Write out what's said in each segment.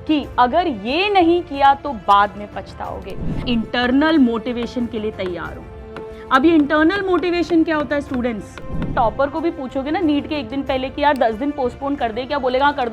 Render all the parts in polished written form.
कि अगर ये नहीं किया तो बाद में पछताओगे। इंटरनल मोटिवेशन के लिए तैयार हो। अब ये इंटरनल मोटिवेशन क्या होता है स्टूडेंट्स? टॉपर को भी पूछोगे ना नीट के एक दिन पहले कि यार 10 दिन पोस्टपोन कर दे, क्या बोलेगा? हाँ, कर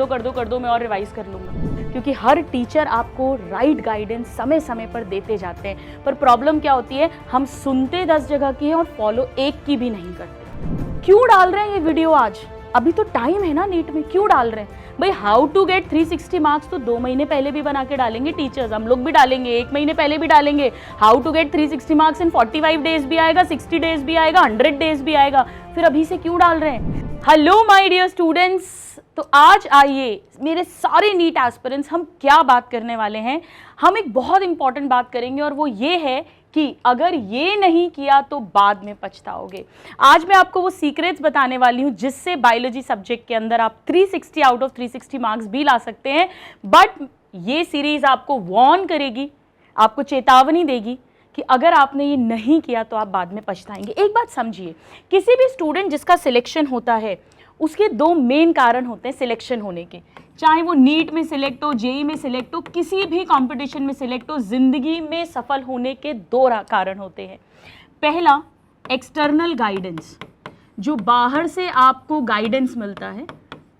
दो, मैं और रिवाइज कर लूंगा। क्योंकि हर टीचर आपको राइट गाइडेंस समय समय पर देते जाते हैं, पर प्रॉब्लम क्या होती है, हम सुनते 10 जगह की है और फॉलो एक की भी नहीं करते। क्यों डाल रहे हैं ये वीडियो आज? अभी तो टाइम है ना नीट में, क्यों डाल रहे हैं भाई? हाउ टू गेट 360 मार्क्स तो 2 महीने पहले भी बना के डालेंगे टीचर्स, हम लोग भी डालेंगे, 1 महीने पहले भी डालेंगे। How to get 360 marks in 45 days भी आएगा, 60 डेज भी आएगा, 100 डेज भी आएगा। फिर अभी से क्यों डाल रहे हैं? हेलो माय डियर स्टूडेंट्स, तो आज आइए मेरे सारे नीट एस्पिरेंट्स, हम क्या बात करने वाले हैं? हम एक बहुत इंपॉर्टेंट बात करेंगे और वो ये है कि अगर ये नहीं किया तो बाद में पछताओगे। आज मैं आपको वो सीक्रेट्स बताने वाली हूँ जिससे बायोलॉजी सब्जेक्ट के अंदर आप 360 आउट ऑफ 360 मार्क्स भी ला सकते हैं। बट ये सीरीज आपको वार्न करेगी, आपको चेतावनी देगी कि अगर आपने ये नहीं किया तो आप बाद में पछताएंगे। एक बात समझिए, किसी भी स्टूडेंट जिसका सिलेक्शन होता है उसके 2 मेन कारण होते हैं सिलेक्शन होने के। चाहे वो नीट में सिलेक्ट हो, जेई में सिलेक्ट हो, किसी भी कंपटीशन में सिलेक्ट हो, जिंदगी में सफल होने के 2 कारण होते हैं। पहला, एक्सटर्नल गाइडेंस, जो बाहर से आपको गाइडेंस मिलता है,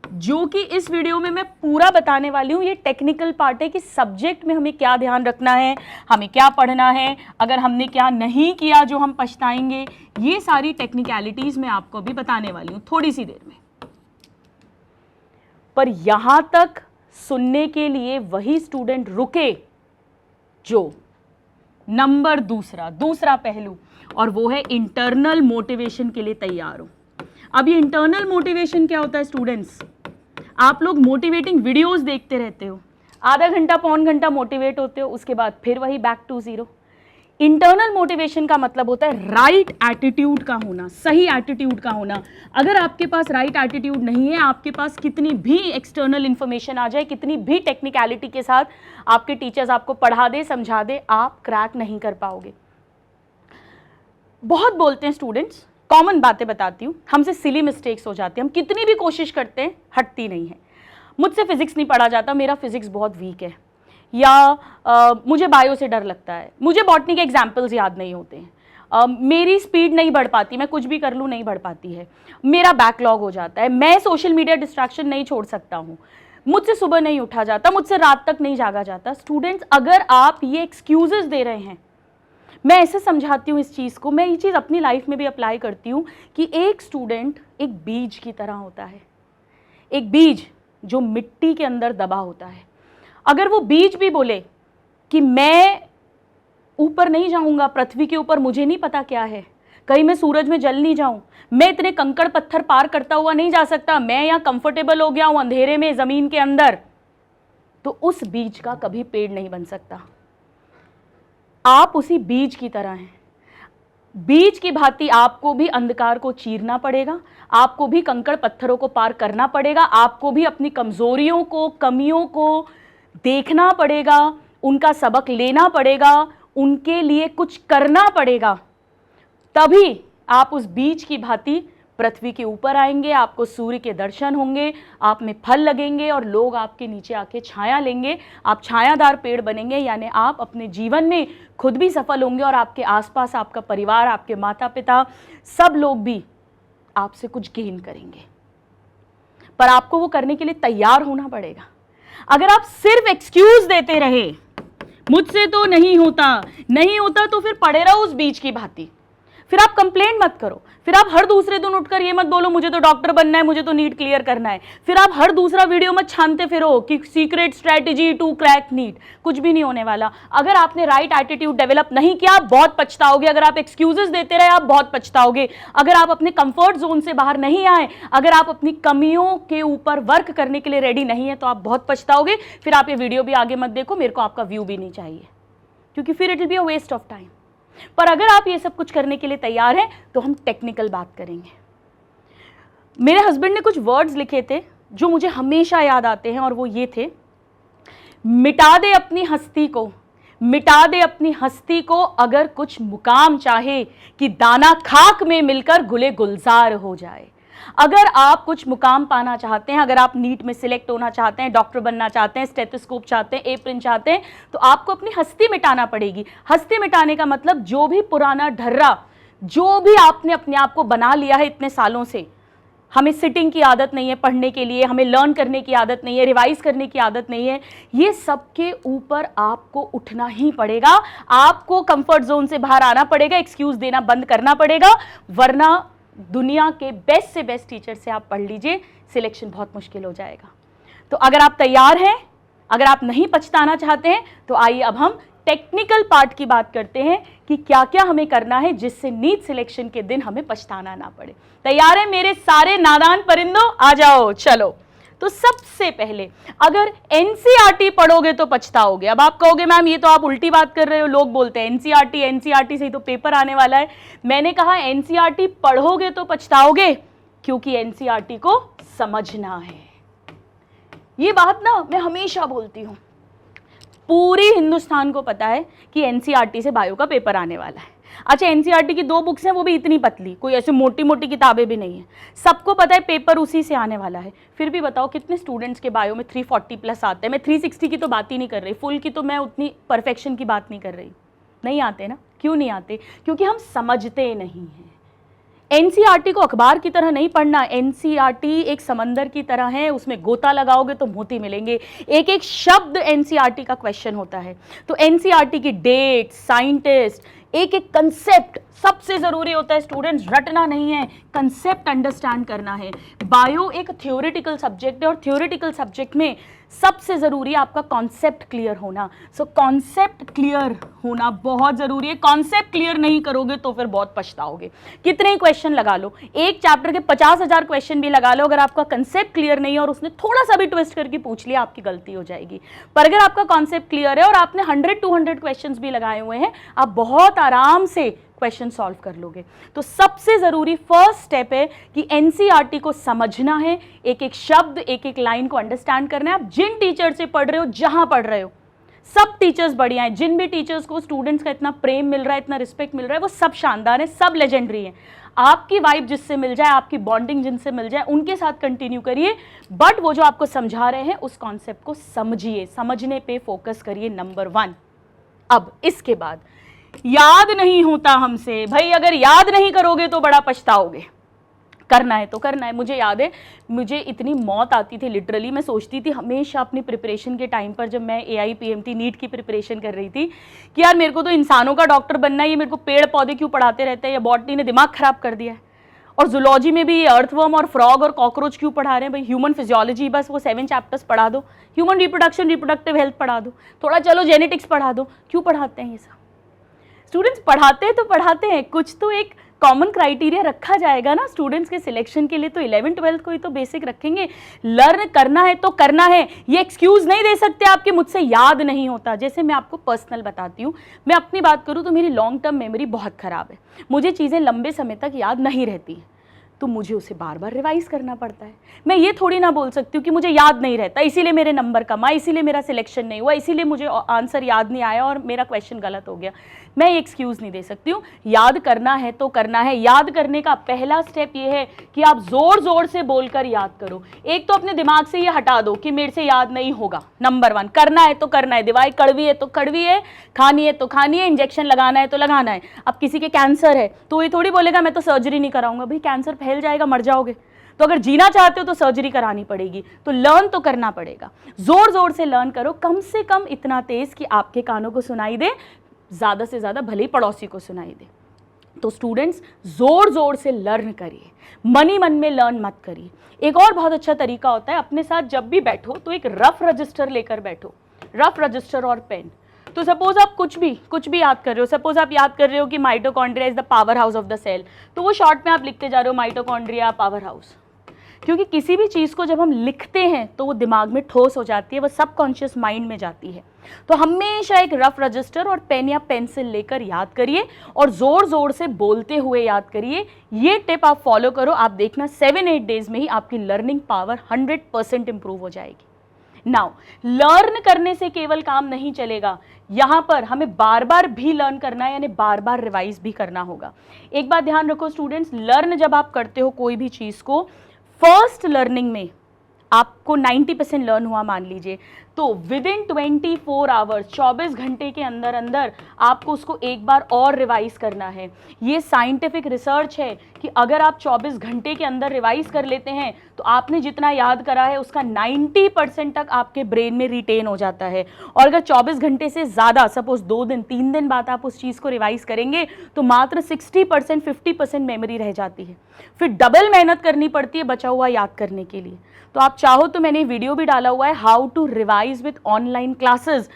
जो कि इस वीडियो में मैं पूरा बताने वाली हूँ। ये टेक्निकल पार्ट है कि सब्जेक्ट में हमें क्या ध्यान रखना है, हमें क्या पढ़ना है, अगर हमने क्या नहीं किया जो हम पछताएंगे, ये सारी टेक्निकलिटीज मैं आपको अभी बताने वाली हूँ थोड़ी सी देर में। पर यहां तक सुनने के लिए वही स्टूडेंट रुके जो नंबर दूसरा पहलू, और वो है इंटरनल मोटिवेशन के लिए तैयार हो। अब ये इंटरनल मोटिवेशन क्या होता है स्टूडेंट्स? आप लोग मोटिवेटिंग वीडियोस देखते रहते हो, आधा घंटा पौन घंटा मोटिवेट होते हो, उसके बाद फिर वही back to zero. Internal motivation का मतलब होता है राइट एटीट्यूड का होना, सही एटीट्यूड का होना। अगर आपके पास राइट एटीट्यूड नहीं है, आपके पास कितनी भी एक्सटर्नल इंफॉर्मेशन आ जाए, कितनी भी टेक्निकलिटी के साथ आपके टीचर्स आपको पढ़ा दे, समझा दे, आप क्रैक नहीं कर पाओगे। बहुत बोलते हैं स्टूडेंट्स, कॉमन बातें बताती हूँ, हमसे सिली मिस्टेक्स हो जाती हैं, हम कितनी भी कोशिश करते हैं हटती नहीं है। मुझसे फिजिक्स नहीं पढ़ा जाता, मेरा फिजिक्स बहुत वीक है, या मुझे बायो से डर लगता है, मुझे बॉटनी के एग्जाम्पल्स याद नहीं होते हैं, मेरी स्पीड नहीं बढ़ पाती, मैं कुछ भी कर लूँ नहीं बढ़ पाती है, मेरा बैकलॉग हो जाता है, मैं सोशल मीडिया डिस्ट्रैक्शन नहीं छोड़ सकता हूँ, मुझसे सुबह नहीं उठा जाता, मुझसे रात तक नहीं जागा जाता। स्टूडेंट्स, अगर आप ये एक्सक्यूजेस दे रहे हैं, मैं ऐसे समझाती हूँ इस चीज़ को, मैं ये चीज़ अपनी लाइफ में भी अप्लाई करती हूँ कि एक स्टूडेंट एक बीज की तरह होता है, एक बीज जो मिट्टी के अंदर दबा होता है। अगर वो बीज भी बोले कि मैं ऊपर नहीं जाऊंगा, पृथ्वी के ऊपर मुझे नहीं पता क्या है, कहीं मैं सूरज में जल नहीं जाऊं, मैं इतने कंकड़ पत्थर पार करता हुआ नहीं जा सकता, मैं यहाँ कंफर्टेबल हो गया हूं अंधेरे में जमीन के अंदर, तो उस बीज का कभी पेड़ नहीं बन सकता। आप उसी बीज की तरह हैं। बीज की भांति आपको भी अंधकार को चीरना पड़ेगा, आपको भी कंकड़ पत्थरों को पार करना पड़ेगा, आपको भी अपनी कमजोरियों को, कमियों को देखना पड़ेगा, उनका सबक लेना पड़ेगा, उनके लिए कुछ करना पड़ेगा। तभी आप उस बीज की भांति पृथ्वी के ऊपर आएंगे, आपको सूर्य के दर्शन होंगे, आप में फल लगेंगे और लोग आपके नीचे आके छाया लेंगे, आप छायादार पेड़ बनेंगे। यानी आप अपने जीवन में खुद भी सफल होंगे और आपके आसपास आपका परिवार, आपके माता पिता, सब लोग भी आपसे कुछ गेन करेंगे। पर आपको वो करने के लिए तैयार होना पड़ेगा। अगर आप सिर्फ एक्सक्यूज देते रहे, मुझसे तो नहीं होता तो फिर पड़े रहो उस बीज की भांति, फिर आप कंप्लेंट मत करो, फिर आप हर दूसरे दिन उठकर ये मत बोलो मुझे तो डॉक्टर बनना है, मुझे तो नीट क्लियर करना है, फिर आप हर दूसरा वीडियो मत छानते फिरो कि secret strategy to crack NEET. कुछ भी नहीं होने वाला। अगर आपने राइट एटीट्यूड डेवलप नहीं किया, आप बहुत पछताओगे। अगर आप एक्सक्यूजेस देते रहे, आप बहुत पछताओगे। अगर आप अपने कंफर्ट जोन से बाहर नहीं आए, अगर आप अपनी कमियों के ऊपर वर्क करने के लिए रेडी नहीं है, तो आप बहुत पछताओगे। फिर आप ये वीडियो भी आगे मत देखो, मेरे को आपका व्यू भी नहीं चाहिए, क्योंकि फिर it will be a waste of time. पर अगर आप ये सब कुछ करने के लिए तैयार हैं तो हम टेक्निकल बात करेंगे। मेरे हस्बैंड ने कुछ वर्ड्स लिखे थे जो मुझे हमेशा याद आते हैं, और वो ये थे, मिटा दे अपनी हस्ती को, मिटा दे अपनी हस्ती को, अगर कुछ मुकाम चाहे कि दाना खाक में मिलकर गुले गुलजार हो जाए। अगर आप कुछ मुकाम पाना चाहते हैं, अगर आप नीट में सिलेक्ट होना चाहते हैं, डॉक्टर बनना चाहते हैं, स्टेथोस्कोप चाहते हैं, एप्रिन चाहते हैं, तो आपको अपनी हस्ती मिटाना पड़ेगी। हस्ती मिटाने का मतलब जो भी पुराना ढर्रा, जो भी आपने अपने आप को बना लिया है इतने सालों से, हमें सिटिंग की आदत नहीं है पढ़ने के लिए, हमें लर्न करने की आदत नहीं है, रिवाइज करने की आदत नहीं है, ये सबके ऊपर आपको उठना ही पड़ेगा। आपको कंफर्ट जोन से बाहर आना पड़ेगा, एक्सक्यूज देना बंद करना पड़ेगा, वरना दुनिया के बेस्ट से बेस्ट टीचर से आप पढ़ लीजिए, सिलेक्शन बहुत मुश्किल हो जाएगा। तो अगर आप तैयार हैं, अगर आप नहीं पछताना चाहते हैं, तो आइए अब हम टेक्निकल पार्ट की बात करते हैं कि क्या क्या हमें करना है जिससे नीट सिलेक्शन के दिन हमें पछताना ना पड़े। तैयार है मेरे सारे नादान परिंदों? आ जाओ, चलो। तो सबसे पहले, अगर एनसीईआरटी पढ़ोगे तो पछताओगे। अब आप कहोगे मैम ये तो आप उल्टी बात कर रहे हो, लोग बोलते हैं एनसीईआरटी से ही तो पेपर आने वाला है। मैंने कहा एनसीईआरटी पढ़ोगे तो पछताओगे, क्योंकि एनसीईआरटी को समझना है। ये बात ना मैं हमेशा बोलती हूं, पूरी हिंदुस्तान को पता है कि एनसीईआरटी से बायो का पेपर आने वाला है। अच्छा, एनसीईआरटी की 2 बुक्स हैं, वो भी इतनी पतली, कोई ऐसी मोटी मोटी किताबें भी नहीं है। सबको पता है पेपर उसी से आने वाला है। फिर भी बताओ कितने स्टूडेंट्स के बायो में 340 प्लस आते हैं। मैं 360 की तो बात ही नहीं कर रही, फुल की तो मैं उतनी परफेक्शन की बात नहीं कर रही। नहीं आते ना? क्यों नहीं आते? क्योंकि हम समझते नहीं हैं। एनसीईआरटी को अखबार की तरह नहीं पढ़ना। एनसीईआरटी एक समंदर की तरह है, उसमें गोता लगाओगे तो मोती मिलेंगे। एक एक शब्द एनसीईआरटी का क्वेश्चन होता है। तो एनसीईआरटी की डेट, साइंटिस्ट, एक एक कंसेप्ट सबसे जरूरी होता है। स्टूडेंट्स, रटना नहीं है, कंसेप्ट अंडरस्टैंड करना है। बायो एक थ्योरेटिकल सब्जेक्ट है और थ्योरेटिकल सब्जेक्ट में सबसे जरूरी है आपका कॉन्सेप्ट क्लियर होना। सो कॉन्सेप्ट क्लियर होना बहुत जरूरी है। कॉन्सेप्ट क्लियर नहीं करोगे तो फिर बहुत पछताओगे। कितने ही क्वेश्चन लगा लो, एक चैप्टर के 50,000 क्वेश्चन भी लगा लो, अगर आपका कंसेप्ट क्लियर नहीं है और उसने थोड़ा सा भी ट्विस्ट करके पूछ लिया, आपकी गलती हो जाएगी। पर अगर आपका कॉन्सेप्ट क्लियर है और आपने 100-200 क्वेश्चन भी लगाए हुए हैं, आप बहुत आराम से क्वेश्चन सॉल्व कर लोगे। तो सबसे जरूरी फर्स्ट स्टेप है कि एनसीईआरटी को समझना है, एक एक शब्द, एक एक लाइन को अंडरस्टैंड करना है। आप जिन टीचर से पढ़ रहे हो, जहां पढ़ रहे हो, सब टीचर्स बढ़िया हैं। जिन भी टीचर्स को स्टूडेंट्स का इतना प्रेम मिल रहा है, इतना रिस्पेक्ट मिल रहा है, वो सब शानदार है, सब लेजेंडरी है। आपकी वाइब जिससे मिल जाए, आपकी बॉन्डिंग जिनसे मिल जाए, उनके साथ कंटिन्यू करिए। बट वो जो आपको समझा रहे हैं उस कॉन्सेप्ट को समझिए, समझने पे फोकस करिए, नंबर 1। अब इसके बाद याद नहीं होता हमसे, भाई अगर याद नहीं करोगे तो बड़ा पछताओगे। करना है तो करना है। मुझे याद है, मुझे इतनी मौत आती थी, लिटरली मैं सोचती थी हमेशा अपनी प्रिपरेशन के टाइम पर, जब मैं AIPMT नीट की प्रिपरेशन कर रही थी, कि यार मेरे को तो इंसानों का डॉक्टर बनना है, ये मेरे को पेड़ पौधे क्यों पढ़ाते रहते हैं, या बॉटनी ने दिमाग खराब कर दिया है। और जूलॉजी में भी अर्थवर्म और फ्रॉग और कॉकरोच क्यों पढ़ा रहे हैं भाई? ह्यूमन फिजियोलॉजी बस वो 7 चैप्टर्स पढ़ा दो, ह्यूमन रिप्रोडक्शन, रिप्रोडक्टिव हेल्थ पढ़ा दो, थोड़ा चलो जेनेटिक्स पढ़ा दो। क्यों पढ़ाते हैं ये सब? स्टूडेंट्स पढ़ाते हैं तो पढ़ाते हैं, कुछ तो एक कॉमन क्राइटेरिया रखा जाएगा ना स्टूडेंट्स के सिलेक्शन के लिए। तो 11th-12th को ही तो बेसिक रखेंगे। लर्न करना है तो करना है, ये एक्सक्यूज नहीं दे सकते आपके मुझसे याद नहीं होता। जैसे मैं आपको पर्सनल बताती हूँ, मैं अपनी बात करूँ तो मेरी लॉन्ग टर्म मेमोरी बहुत ख़राब है, मुझे चीज़ें लंबे समय तक याद नहीं रहती हैं, तो मुझे उसे बार बार रिवाइज करना पड़ता है। मैं ये थोड़ी ना बोल सकती हूँ कि मुझे याद नहीं रहता, इसीलिए मेरे नंबर कम आए, इसीलिए मेरा सिलेक्शन नहीं हुआ, इसीलिए मुझे आंसर याद नहीं आया और मेरा क्वेश्चन गलत हो गया। मैं ये एक्सक्यूज़ नहीं दे सकती हूँ। याद करना है तो करना है। याद करने का पहला स्टेप ये है कि आप ज़ोर ज़ोर से बोलकर याद करो। एक तो अपने दिमाग से ये हटा दो कि मेरे से याद नहीं होगा। नंबर 1, करना है तो करना है। दवाई कड़वी है तो कड़वी है, खानी है तो खानी है, इंजेक्शन लगाना है तो लगाना है। अब किसी के कैंसर है तो ये थोड़ी बोलेगा मैं तो सर्जरी नहीं कराऊंगा। भाई कैंसर फैल जाएगा, मर जाओगे। तो अगर जीना चाहते हो तो सर्जरी करानी पड़ेगी। तो लर्न तो करना पड़ेगा, जोर जोर से लर्न करो, कम से कम इतना तेज कि आपके कानों को सुनाई दे, ज़्यादा से ज़्यादा भले ही पड़ोसी को सुनाई दे। तो स्टूडेंट्स जोर जोर से लर्न करिए, मन ही मन में लर्न मत करिए। एक और बहुत अच्छा तरीका होता है, अपने साथ जब भी बैठो तो एक रफ रजिस्टर लेकर बैठो, रफ रजिस्टर और पेन। तो सपोज आप कुछ भी याद कर रहे हो, सपोज आप याद कर रहे हो कि mitochondria is the powerhouse of the cell, तो वो शॉर्ट में आप लिखते जा रहे हो माइटोकॉन्ड्रिया पावर हाउस। क्योंकि किसी भी चीज़ को जब हम लिखते हैं तो वो दिमाग में ठोस हो जाती है, वो सबकॉन्शियस माइंड में जाती है। तो हमेशा एक रफ रजिस्टर और पेन या पेंसिल लेकर याद करिए और ज़ोर ज़ोर से बोलते हुए याद करिए। ये टिप आप फॉलो करो, आप देखना 7-8 डेज में ही आपकी लर्निंग पावर 100% इंप्रूव हो जाएगी। नाउ लर्न करने से केवल काम नहीं चलेगा, यहाँ पर हमें बार बार भी लर्न करना है, यानी बार बार रिवाइज भी करना होगा। एक बात ध्यान रखो स्टूडेंट्स, लर्न जब आप करते हो कोई भी चीज़ को, फर्स्ट लर्निंग में आपको 90% लर्न हुआ मान लीजिए, तो विद इन 24 आवर्स 24 घंटे के अंदर अंदर आपको उसको एक बार और रिवाइज करना है। ये साइंटिफिक रिसर्च है कि अगर आप 24 घंटे के अंदर रिवाइज कर लेते हैं तो आपने जितना याद करा है उसका 90% तक आपके ब्रेन में रिटेन हो जाता है। और अगर 24 घंटे से ज़्यादा, सपोज 2 दिन 3 दिन बाद आप उस चीज़ को रिवाइज करेंगे तो मात्र 60% 50% मेमोरी रह जाती है, फिर डबल मेहनत करनी पड़ती है बचा हुआ याद करने के लिए। तो आप चाहो तो मैंने वीडियो भी डाला हुआ है, how to revise with online classes,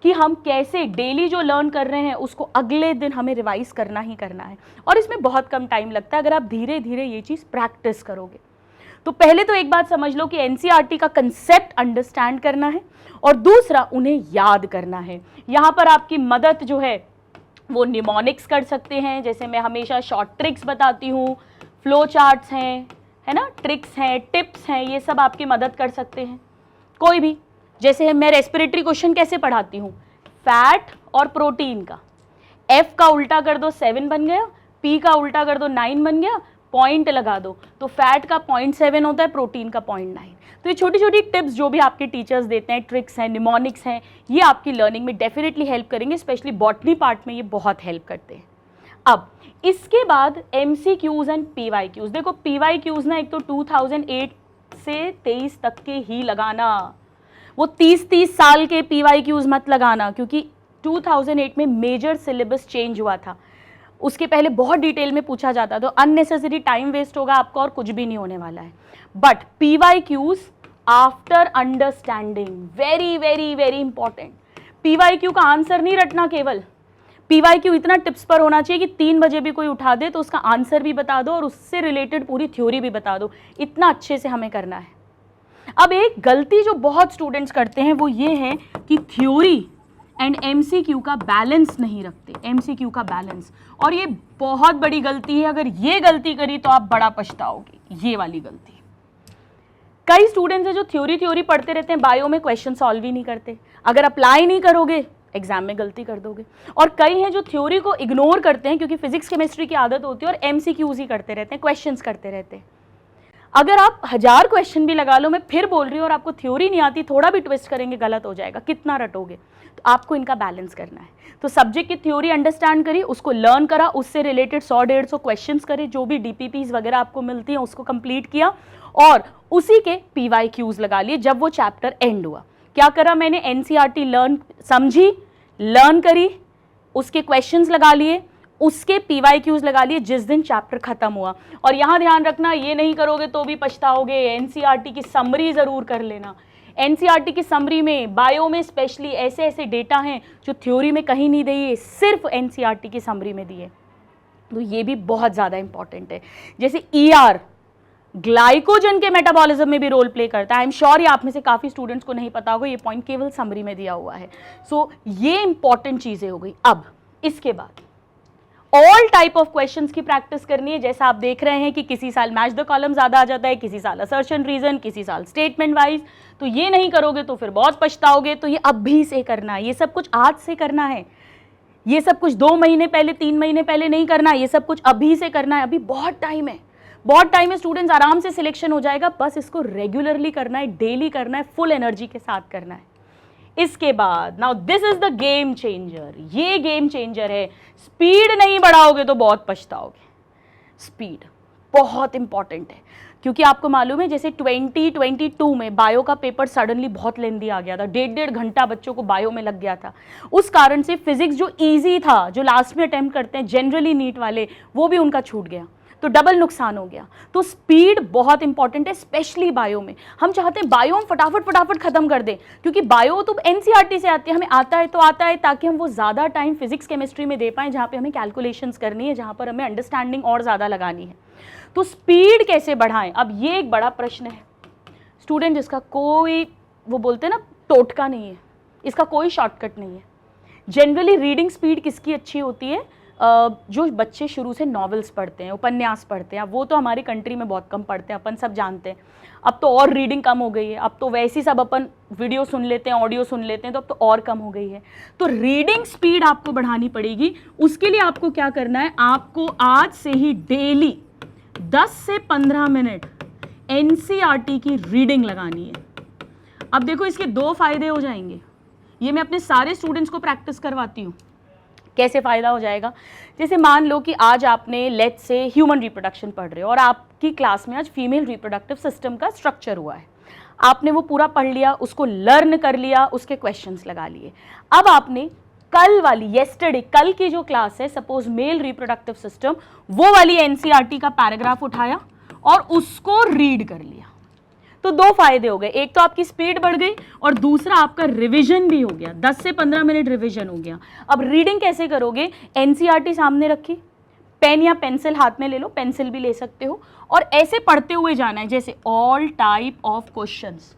कि हम कैसे डेली जो लर्न कर रहे हैं उसको अगले दिन हमें रिवाइज करना ही करना है। और इसमें बहुत कम टाइम लगता है अगर आप धीरे धीरे ये चीज़ प्रैक्टिस करोगे। तो पहले तो एक बात समझ लो कि एनसीईआरटी का कंसेप्ट अंडरस्टैंड करना है और दूसरा उन्हें याद करना है। यहाँ पर आपकी मदद जो है वो निमोनिक्स कर सकते हैं, जैसे मैं हमेशा शॉर्ट ट्रिक्स बताती हूँ, फ्लो चार्ट्स हैं, है ना, ट्रिक्स हैं, टिप्स हैं, ये सब आपकी मदद कर सकते हैं। कोई भी, जैसे मैं रेस्पिरेटरी क्वेश्चन कैसे पढ़ाती हूँ, फैट और प्रोटीन का, F का उल्टा कर दो 7 बन गया, P का उल्टा कर दो 9 बन गया, पॉइंट लगा दो, तो फैट का 0.7 होता है, प्रोटीन का 0.9। तो ये छोटी छोटी टिप्स जो भी आपके टीचर्स देते हैं, ट्रिक्स हैं, निमोनिक्स हैं, ये आपकी लर्निंग में डेफिनेटली हेल्प करेंगे, स्पेशली बॉटनी पार्ट में ये बहुत हेल्प करते हैं। अब इसके बाद MCQs एंड PYQs। देखो PYQs ना एक तो 2008 से 23 तक के ही लगाना, वो 30-30 साल के PYQs मत लगाना, क्योंकि 2008 में मेजर सिलेबस चेंज हुआ था, उसके पहले बहुत डिटेल में पूछा जाता, तो अननेसेसरी टाइम वेस्ट होगा आपका और कुछ भी नहीं होने वाला है। But PYQs after understanding, very very very important. PYQ का आंसर नहीं रटना केवल, PYQ इतना टिप्स पर होना चाहिए कि 3 बजे भी कोई उठा दे तो उसका आंसर भी बता दो और उससे रिलेटेड पूरी थ्योरी भी बता दो, इतना अच्छे से हमें करना है। अब एक गलती जो बहुत स्टूडेंट्स करते हैं वो ये है कि थ्योरी एंड MCQ का बैलेंस नहीं रखते, MCQ का बैलेंस, और ये बहुत बड़ी गलती है। अगर ये गलती करी तो आप बड़ा पछताओगे, ये वाली गलती। कई स्टूडेंट्स हैं जो थ्योरी पढ़ते रहते हैं, बायो में क्वेश्चन सॉल्व ही नहीं करते, अगर अप्लाई नहीं करोगे एग्जाम में गलती कर दोगे। और कई हैं जो थ्योरी को इग्नोर करते हैं क्योंकि फिजिक्स केमिस्ट्री की आदत होती है और MCQs ही करते रहते हैं, क्वेश्चंस करते रहते हैं। अगर आप 1000 क्वेश्चन भी लगा लो, मैं फिर बोल रही हूँ, और आपको थ्योरी नहीं आती, थोड़ा भी ट्विस्ट करेंगे गलत हो जाएगा, कितना रटोगे। तो आपको इनका बैलेंस करना है। तो सब्जेक्ट की थ्योरी अंडरस्टैंड करी, उसको लर्न करा, उससे रिलेटेड 100-150 क्वेश्चंस करे, जो भी DPPs वगैरह आपको मिलती हैं उसको कंप्लीट किया, और उसी के PYQs लगा लिए जब वो चैप्टर एंड हुआ। क्या करा मैंने, NCERT लर्न समझी, लर्न करी, उसके क्वेश्चंस लगा लिए, उसके PYQs लगा लिए जिस दिन चैप्टर खत्म हुआ। और यहाँ ध्यान रखना, ये नहीं करोगे तो भी पछताओगे, NCERT की समरी ज़रूर कर लेना। NCERT की समरी में, बायो में स्पेशली, ऐसे ऐसे डेटा हैं जो थ्योरी में कहीं नहीं दिए, सिर्फ NCERT की समरी में दिए, तो ये भी बहुत ज़्यादा इंपॉर्टेंट है। जैसे ER ग्लाइकोजन के मेटाबॉलिज्म में भी रोल प्ले करता है। आई एम श्योर ये आप में से काफ़ी स्टूडेंट्स को नहीं पता होगा, ये पॉइंट केवल समरी में दिया हुआ है। सो ये इंपॉर्टेंट चीज़ें हो गई। अब इसके बाद ऑल टाइप ऑफ क्वेश्चंस की प्रैक्टिस करनी है। जैसा आप देख रहे हैं कि किसी साल मैच द कॉलम ज़्यादा आ जाता है, किसी साल असर्शन रीजन, किसी साल स्टेटमेंट वाइज। तो ये नहीं करोगे तो फिर बहुत पछताओगे। तो ये अभी से करना है, ये सब कुछ आज से करना है, ये सब कुछ 2 महीने पहले 3 महीने पहले नहीं करना, ये सब कुछ अभी से करना है। अभी बहुत टाइम है, बहुत टाइम है स्टूडेंट्स, आराम से सिलेक्शन हो जाएगा। बस इसको रेगुलरली करना है, डेली करना है, फुल एनर्जी के साथ करना है। इसके बाद now this is the game changer, ये गेम चेंजर है। स्पीड नहीं बढ़ाओगे तो बहुत पछताओगे। स्पीड बहुत इंपॉर्टेंट है, क्योंकि आपको मालूम है जैसे 2022 में बायो का पेपर सडनली बहुत लेंदी आ गया था, 1.5 घंटा बच्चों को बायो में लग गया था। उस कारण से फिजिक्स जो इजी था, जो लास्ट में अटेम्प्ट करते हैं जनरली नीट वाले, वो भी उनका छूट गया, तो डबल नुकसान हो गया। तो स्पीड बहुत इंपॉर्टेंट है, स्पेशली बायो में। हम चाहते हैं बायो हम फटाफट खत्म कर दें, क्योंकि बायो तो NCERT से आती है, हमें आता है तो आता है, ताकि हम वो ज़्यादा टाइम फिजिक्स केमिस्ट्री में दे पाएँ जहाँ पे हमें कैलकुलेशंस करनी है, जहाँ पर हमें अंडरस्टैंडिंग और ज़्यादा लगानी है। तो स्पीड कैसे बढ़ाएं, अब ये एक बड़ा प्रश्न है स्टूडेंट, जिसका कोई, वो बोलते हैं ना, टोटका नहीं है, इसका कोई शॉर्टकट नहीं है। जनरली रीडिंग स्पीड किसकी अच्छी होती है, जो बच्चे शुरू से नॉवेल्स पढ़ते हैं, उपन्यास पढ़ते हैं, वो तो हमारी कंट्री में बहुत कम पढ़ते हैं, अपन सब जानते हैं। अब तो और रीडिंग कम हो गई है, अब तो वैसे ही सब अपन वीडियो सुन लेते हैं, ऑडियो सुन लेते हैं, तो अब तो और कम हो गई है। तो रीडिंग स्पीड आपको बढ़ानी पड़ेगी। उसके लिए आपको क्या करना है, आपको आज से ही डेली 10 से 15 मिनट एनसीईआरटी की रीडिंग लगानी है। अब देखो इसके 2 फायदे हो जाएंगे। ये मैं अपने सारे स्टूडेंट्स को प्रैक्टिस करवाती हूँ। कैसे फ़ायदा हो जाएगा, जैसे मान लो कि आज आपने लेट से ह्यूमन रिप्रोडक्शन पढ़ रहे हो और आपकी क्लास में आज फीमेल रिप्रोडक्टिव सिस्टम का स्ट्रक्चर हुआ है। आपने वो पूरा पढ़ लिया, उसको लर्न कर लिया, उसके क्वेश्चंस लगा लिए। अब आपने कल वाली कल की जो क्लास है, सपोज मेल रिप्रोडक्टिव सिस्टम, वो वाली एनसीईआरटी का पैराग्राफ उठाया और उसको रीड कर लिया। तो 2 फायदे हो गए, एक तो आपकी स्पीड बढ़ गई और दूसरा आपका रिवीजन भी हो गया। 10 से 15 मिनट रिवीजन हो गया। अब रीडिंग कैसे करोगे, एनसीईआरटी सामने रखी, पेन या पेंसिल हाथ में ले लो, पेंसिल भी ले सकते हो, और ऐसे पढ़ते हुए जाना है, जैसे ऑल टाइप ऑफ क्वेश्चंस।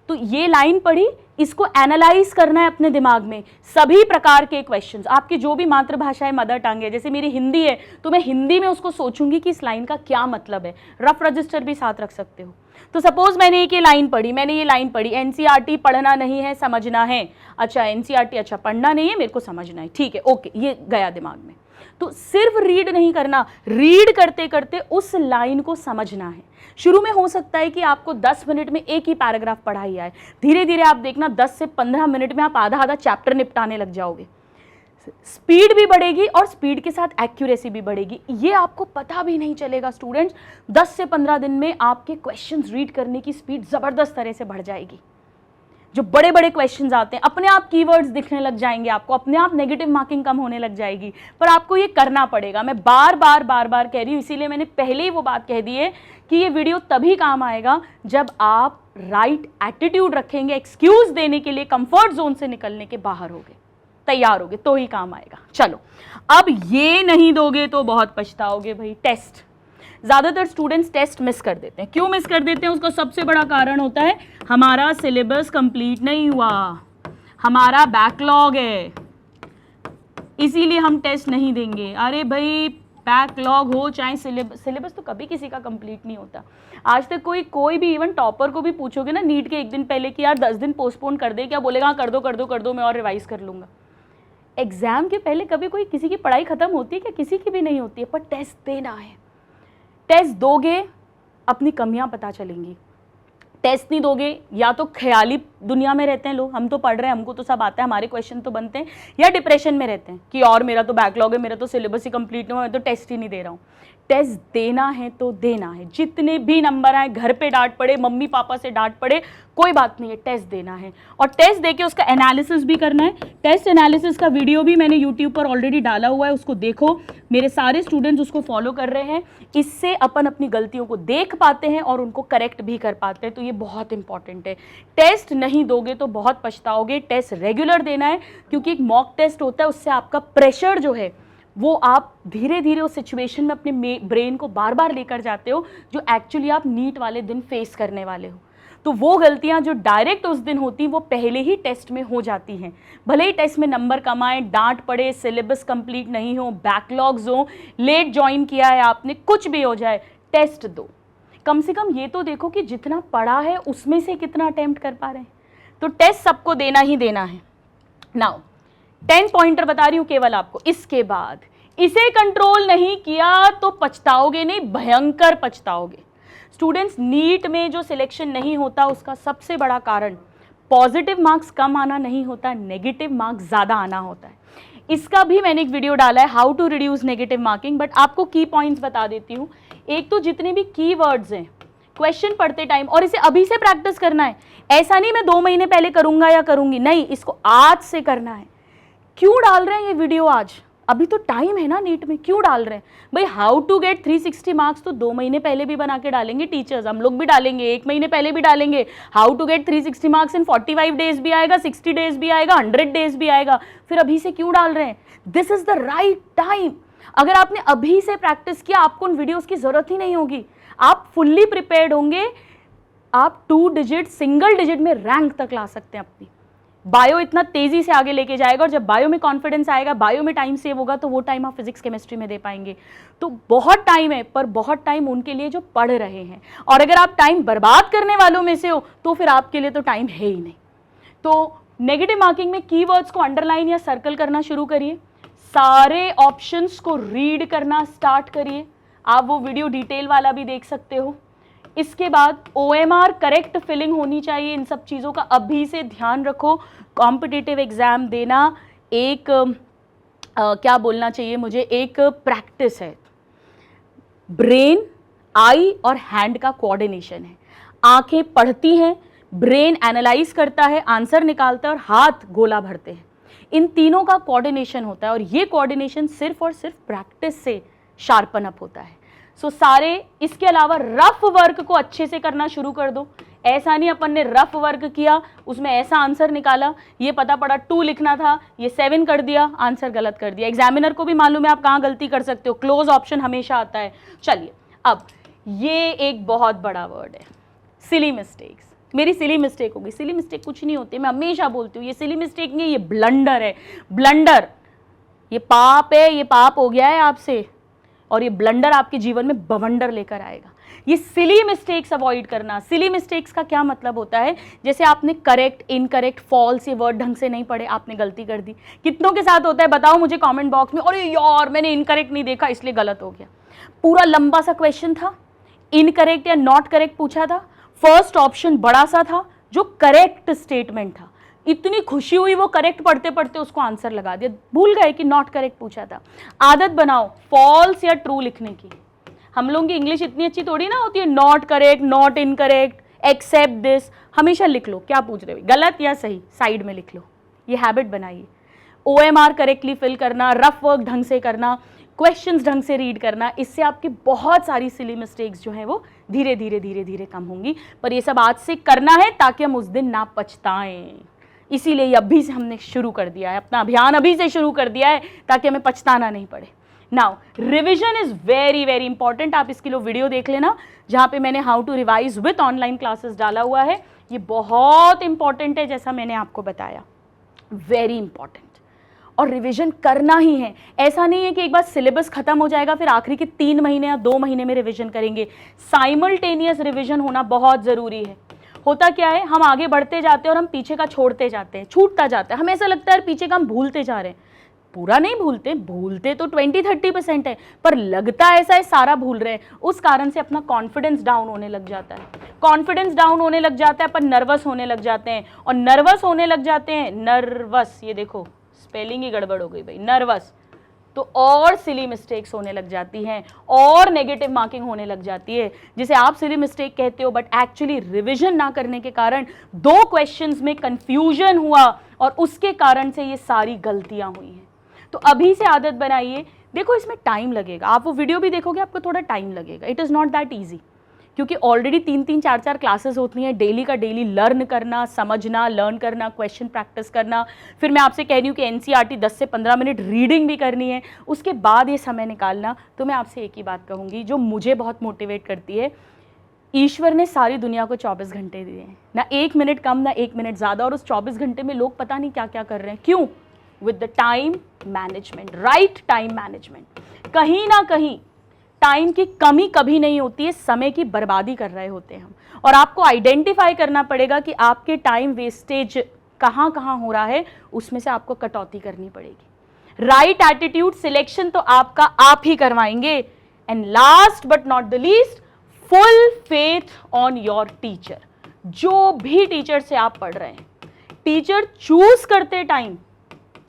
तो ये लाइन पढ़ी, इसको एनालाइज करना है अपने दिमाग में, सभी प्रकार के क्वेश्चंस। आपकी जो भी मातृभाषा है, मदर टंग है, जैसे मेरी हिंदी है तो मैं हिंदी में उसको सोचूंगी कि इस लाइन का क्या मतलब है। रफ रजिस्टर भी साथ रख सकते हो। तो सपोज मैंने ये लाइन पढ़ी, एनसीईआरटी पढ़ना नहीं है, समझना है। अच्छा एनसीईआरटी, अच्छा पढ़ना नहीं है, मेरे को समझना है, ठीक है, ओके, ये गया दिमाग में। तो सिर्फ रीड नहीं करना, रीड करते करते उस लाइन को समझना है। शुरू में हो सकता है कि आपको 10 मिनट में एक ही पैराग्राफ पढ़ाई आए, धीरे धीरे आप देखना 10 से 15 मिनट में आप आधा चैप्टर निपटाने लग जाओगे। स्पीड भी बढ़ेगी और स्पीड के साथ एक्यूरेसी भी बढ़ेगी। ये आपको पता भी नहीं चलेगा स्टूडेंट्स, 10 से 15 दिन में आपके क्वेश्चंस रीड करने की स्पीड जबरदस्त तरह से बढ़ जाएगी। जो बड़े बड़े क्वेश्चंस आते हैं, अपने आप कीवर्ड्स दिखने लग जाएंगे आपको, अपने आप नेगेटिव मार्किंग कम होने लग जाएगी। पर आपको ये करना पड़ेगा। मैं बार बार कह रही हूँ, इसीलिए मैंने पहले ही वो बात कह दी है कि ये वीडियो तभी काम आएगा जब आप राइट एटीट्यूड रखेंगे, एक्सक्यूज देने के लिए कंफर्ट जोन से निकलने के बाहर होगे, तैयार होगे, तो ही काम आएगा। चलो, अब ये नहीं दोगे तो बहुत पछताओगे भाई। टेस्ट, ज़्यादातर स्टूडेंट्स टेस्ट मिस कर देते हैं। क्यों मिस कर देते हैं, उसका सबसे बड़ा कारण होता है हमारा सिलेबस कंप्लीट नहीं हुआ, हमारा बैकलॉग है, इसीलिए हम टेस्ट नहीं देंगे। अरे भाई, बैकलॉग हो चाहे सिलेबस तो कभी किसी का कंप्लीट नहीं होता। आज तक कोई भी इवन टॉपर को भी पूछोगे ना नीट के 1 दिन पहले कि यार 10 दिन पोस्टपोन कर दे, क्या बोलेगा, हाँ कर दो मैं और रिवाइज कर लूँगा। एग्जाम के पहले कभी कोई किसी की पढ़ाई खत्म होती है क्या? किसी की भी नहीं होती है। पर टेस्ट देना है, टेस्ट दोगे अपनी कमियां पता चलेंगी। टेस्ट नहीं दोगे, या तो ख्याली दुनिया में रहते हैं लोग, हम तो पढ़ रहे हैं, हमको तो सब आता है, हमारे क्वेश्चन तो बनते हैं, या डिप्रेशन में रहते हैं कि और मेरा तो बैकलॉग है, मेरा तो सिलेबस ही कंप्लीट नहीं हुआ, मैं तो टेस्ट ही नहीं दे रहा हूँ। टेस्ट देना है तो देना है, जितने भी नंबर आए, घर पे डांट पड़े, मम्मी पापा से डांट पड़े, कोई बात नहीं है, टेस्ट देना है। और टेस्ट देके उसका एनालिसिस भी करना है। टेस्ट एनालिसिस का वीडियो भी मैंने यूट्यूब पर ऑलरेडी डाला हुआ है, उसको देखो। मेरे सारे स्टूडेंट्स उसको फॉलो कर रहे हैं। इससे अपन अपनी गलतियों को देख पाते हैं और उनको करेक्ट भी कर पाते हैं, तो ये बहुत इंपॉर्टेंट है। टेस्ट नहीं दोगे तो बहुत पछताओगे। टेस्ट रेगुलर देना है, क्योंकि एक मॉक टेस्ट होता है, उससे आपका प्रेशर जो है वो आप धीरे धीरे उस सिचुएशन में अपने ब्रेन को बार बार लेकर जाते हो, जो एक्चुअली आप नीट वाले दिन फेस करने वाले हो। तो वो गलतियां जो डायरेक्ट उस दिन होती वो पहले ही टेस्ट में हो जाती हैं। भले ही टेस्ट में नंबर कम आए, डांट पड़े, सिलेबस कंप्लीट नहीं हो, बैकलॉग्स हो, लेट ज्वाइन किया है आपने, कुछ भी हो जाए, टेस्ट दो। कम से कम ये तो देखो कि जितना पढ़ा है उसमें से कितना अटेम्प्ट कर पा रहे हैं। तो टेस्ट सबको देना ही देना है। नाउ 10 पॉइंटर बता रही हूं केवल आपको। इसके बाद इसे कंट्रोल नहीं किया तो पछताओगे, नहीं भयंकर पछताओगे। स्टूडेंट्स, नीट में जो सिलेक्शन नहीं होता उसका सबसे बड़ा कारण पॉजिटिव मार्क्स कम आना नहीं होता, नेगेटिव मार्क्स ज़्यादा आना होता है। इसका भी मैंने एक वीडियो डाला है, how to reduce negative marking, but आपको की पॉइंट्स बता देती हूँ। एक तो जितने भी कीवर्ड्स हैं क्वेश्चन पढ़ते टाइम, और इसे अभी से प्रैक्टिस करना है। ऐसा नहीं मैं 2 महीने पहले करूँगा या करूँगी, नहीं, इसको आज से करना है। क्यों डाल रहे हैं ये वीडियो आज? अभी तो टाइम है ना नीट में, क्यों डाल रहे हैं भाई? हाउ टू गेट 360 मार्क्स तो 2 महीने पहले भी बना के डालेंगे टीचर्स, हम लोग भी डालेंगे, 1 महीने पहले भी डालेंगे। How to get 360 marks in 45 days भी आएगा, 60 डेज भी आएगा, 100 डेज भी आएगा। फिर अभी से क्यों डाल रहे हैं? This is the right time. अगर आपने अभी से प्रैक्टिस किया, आपको उन वीडियोज की जरूरत ही नहीं होगी, आप फुल्ली प्रिपेयर्ड होंगे। आप 2 डिजिट, सिंगल डिजिट में रैंक तक ला सकते हैं अपनी। बायो इतना तेजी से आगे लेके जाएगा, और जब बायो में कॉन्फिडेंस आएगा, बायो में टाइम सेव होगा, तो वो टाइम आप फिजिक्स केमिस्ट्री में दे पाएंगे। तो बहुत टाइम है, पर बहुत टाइम उनके लिए जो पढ़ रहे हैं। और अगर आप टाइम बर्बाद करने वालों में से हो तो फिर आपके लिए तो टाइम है ही नहीं। तो नेगेटिव मार्किंग में कीवर्ड्स को अंडरलाइन या सर्कल करना शुरू करिए, सारे ऑप्शंस को रीड करना स्टार्ट करिए। आप वो वीडियो डिटेल वाला भी देख सकते हो। इसके बाद OMR करेक्ट फिलिंग होनी चाहिए। इन सब चीज़ों का अभी से ध्यान रखो। कॉम्पिटिटिव एग्जाम देना एक क्या बोलना चाहिए मुझे, एक प्रैक्टिस है। ब्रेन, आई और हैंड का कोऑर्डिनेशन है। आंखें पढ़ती हैं, ब्रेन एनालाइज करता है, आंसर निकालता है, और हाथ गोला भरते हैं। इन तीनों का कोऑर्डिनेशन होता है, और ये कोऑर्डिनेशन सिर्फ और सिर्फ प्रैक्टिस से शार्पन अप होता है। सो सारे, इसके अलावा रफ वर्क को अच्छे से करना शुरू कर दो। ऐसा नहीं अपन ने रफ वर्क किया, उसमें ऐसा आंसर निकाला, ये पता पड़ा 2 लिखना था, ये 7 कर दिया, आंसर गलत कर दिया। एग्जामिनर को भी मालूम है आप कहाँ गलती कर सकते हो, क्लोज ऑप्शन हमेशा आता है। चलिए, अब ये एक बहुत बड़ा वर्ड है, सिली मिस्टेक्स। मेरी सिली मिस्टेक होगी। सिली मिस्टेक कुछ नहीं होती, मैं हमेशा बोलती हूँ, ये सिली मिस्टेक नहीं है, ये ब्लंडर है। ब्लंडर, ये पाप है, ये पाप हो गया है आपसे, और ये ब्लंडर आपके जीवन में बवंडर लेकर आएगा। ये सिली मिस्टेक्स अवॉइड करना। सिली मिस्टेक्स का क्या मतलब होता है, जैसे आपने करेक्ट, इनकरेक्ट, फॉल्स ये वर्ड ढंग से नहीं पढ़े, आपने गलती कर दी। कितनों के साथ होता है बताओ मुझे कमेंट बॉक्स में, अरे यार मैंने इनकरेक्ट नहीं देखा इसलिए गलत हो गया। पूरा लंबा सा क्वेश्चन था, इनकरेक्ट या नॉट करेक्ट पूछा था, फर्स्ट ऑप्शन बड़ा सा था जो करेक्ट स्टेटमेंट था, इतनी खुशी हुई वो करेक्ट पढ़ते पढ़ते उसको आंसर लगा दिया, भूल गए कि नॉट करेक्ट पूछा था। आदत बनाओ फॉल्स या ट्रू लिखने की। हम लोगों की इंग्लिश इतनी अच्छी थोड़ी ना होती है, not correct, not incorrect, accept this, हमेशा लिख लो क्या पूछ रहे हो, गलत या सही साइड में लिख लो। ये हैबिट बनाइए। OMR करेक्टली फिल करना, रफ वर्क ढंग से करना, क्वेश्चंस ढंग से रीड करना, इससे आपकी बहुत सारी सिली मिस्टेक्स जो हैं वो धीरे धीरे धीरे धीरे कम होंगी। पर ये सब आज से करना है ताकि हम उस दिन ना पछताएं। इसीलिए अभी से हमने शुरू कर दिया है, अपना अभियान अभी से शुरू कर दिया है ताकि हमें पछताना नहीं पड़े। Now revision is very very important. आप इसके लिए वीडियो देख लेना जहाँ पे मैंने how to revise with online classes डाला हुआ है। ये बहुत इंपॉर्टेंट है, जैसा मैंने आपको बताया, वेरी इंपॉर्टेंट। और रिवीजन करना ही है। ऐसा नहीं है कि एक बार सिलेबस खत्म हो जाएगा फिर आखिरी के 3 महीने या 2 महीने में रिवीजन करेंगे। साइमल्टेनियस रिवीजन होना बहुत ज़रूरी है। होता क्या है, हम आगे बढ़ते जाते हैं और हम पीछे का छोड़ते जाते हैं, छूटता जाता है। हमें ऐसा लगता है पीछे का हम भूलते जा रहे हैं। पूरा नहीं भूलते, भूलते तो 20-30% है, पर लगता ऐसा है सारा भूल रहे हैं। उस कारण से अपना कॉन्फिडेंस डाउन होने लग जाता है। कॉन्फिडेंस डाउन होने लग जाता है, अपन नर्वस होने लग जाते हैं, और नर्वस होने लग जाते हैं, नर्वस, ये देखो स्पेलिंग ही गड़बड़ हो गई भाई, नर्वस, तो और सिली मिस्टेक्स होने लग जाती हैं और नेगेटिव मार्किंग होने लग जाती है, जिसे आप सिली मिस्टेक कहते हो, बट एक्चुअली रिवीजन ना करने के कारण 2 क्वेश्चंस में कंफ्यूजन हुआ और उसके कारण से ये सारी गलतियां हुई हैं। तो अभी से आदत बनाइए। देखो इसमें टाइम लगेगा, आप वो वीडियो भी देखोगे आपको थोड़ा टाइम लगेगा, it is not that easy, क्योंकि ऑलरेडी 3-3, 4-4 क्लासेस होती हैं। डेली का डेली लर्न करना, समझना, लर्न करना, क्वेश्चन प्रैक्टिस करना, फिर मैं आपसे कह रही हूँ कि NCERT 10 से 15 मिनट रीडिंग भी करनी है, उसके बाद ये समय निकालना। तो मैं आपसे एक ही बात कहूँगी जो मुझे बहुत मोटिवेट करती है, ईश्वर ने सारी दुनिया को 24 घंटे दिए हैं, ना 1 मिनट कम ना 1 मिनट ज़्यादा, और उस 24 घंटे में लोग पता नहीं क्या क्या कर रहे हैं। क्यों? With the time management, right time management. कहीं ना कहीं टाइम की कमी कभी नहीं होती है, समय की बर्बादी कर रहे होते हैं हम, और आपको आइडेंटिफाई करना पड़ेगा कि आपके टाइम वेस्टेज कहाँ कहाँ हो रहा है, उसमें से आपको कटौती करनी पड़ेगी। राइट एटीट्यूड सिलेक्शन तो आपका आप ही करवाएंगे। And last but not the least, full faith on your teacher. जो भी टीचर से आप पढ़ रहे हैं, टीचर चूज करते टाइम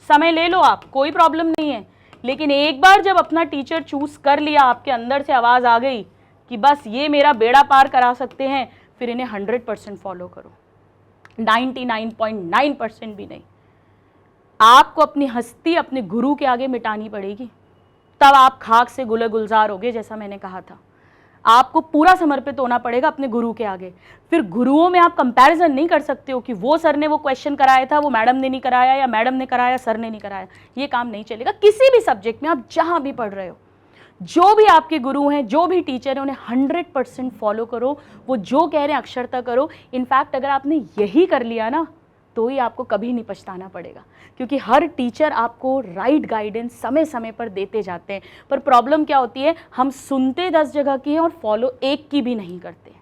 समय ले लो आप, कोई प्रॉब्लम नहीं है, लेकिन एक बार जब अपना टीचर चूज कर लिया, आपके अंदर से आवाज आ गई कि बस ये मेरा बेड़ा पार करा सकते हैं, फिर इन्हें 100% फॉलो करो, 99.9% भी नहीं। आपको अपनी हस्ती अपने गुरु के आगे मिटानी पड़ेगी, तब आप खाक से गुले गुलजार होगे। जैसा मैंने कहा था, आपको पूरा समर्पित होना पड़ेगा अपने गुरु के आगे। फिर गुरुओं में आप कंपैरिजन नहीं कर सकते हो कि वो सर ने वो क्वेश्चन कराया था, वो मैडम ने नहीं कराया, या मैडम ने कराया सर ने नहीं कराया। ये काम नहीं चलेगा। किसी भी सब्जेक्ट में आप जहां भी पढ़ रहे हो, जो भी आपके गुरु हैं, जो भी टीचर हैं, उन्हें 100% फॉलो करो। वो जो कह रहे हैं अक्षरता करो। इनफैक्ट अगर आपने यही कर लिया ना, तो ही आपको कभी नहीं पछताना पड़ेगा, क्योंकि हर टीचर आपको राइट गाइडेंस समय समय पर देते जाते हैं। पर प्रॉब्लम क्या होती है, हम सुनते 10 जगह की हैं और फॉलो एक की भी नहीं करते।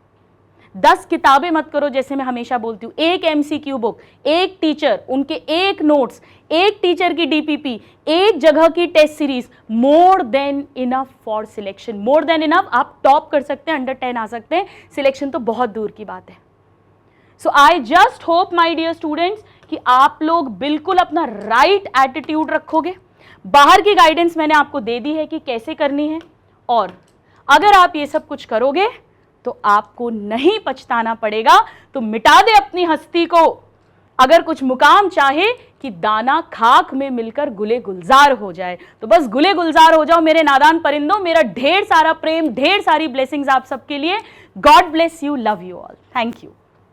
10 किताबें मत करो, जैसे मैं हमेशा बोलती हूँ, एक MCQ बुक, एक टीचर, उनके एक नोट्स, एक टीचर की DPP, एक जगह की test series, more than enough for selection. More than enough, आप टॉप कर सकते हैं, अंडर 10 आ सकते हैं, सिलेक्शन तो बहुत दूर की बात है। So I just hope my dear students कि आप लोग बिल्कुल अपना राइट एटीट्यूड रखोगे। बाहर की गाइडेंस मैंने आपको दे दी है कि कैसे करनी है, और अगर आप ये सब कुछ करोगे तो आपको नहीं पछताना पड़ेगा। तो मिटा दे अपनी हस्ती को, अगर कुछ मुकाम चाहे कि दाना खाक में मिलकर गुले गुलजार हो जाए, तो बस गुले गुलजार हो जाओ मेरे नादान परिंदों। मेरा ढेर सारा प्रेम, ढेर सारी ब्लेसिंग्स आप सबके लिए। God bless you, love you all, thank you.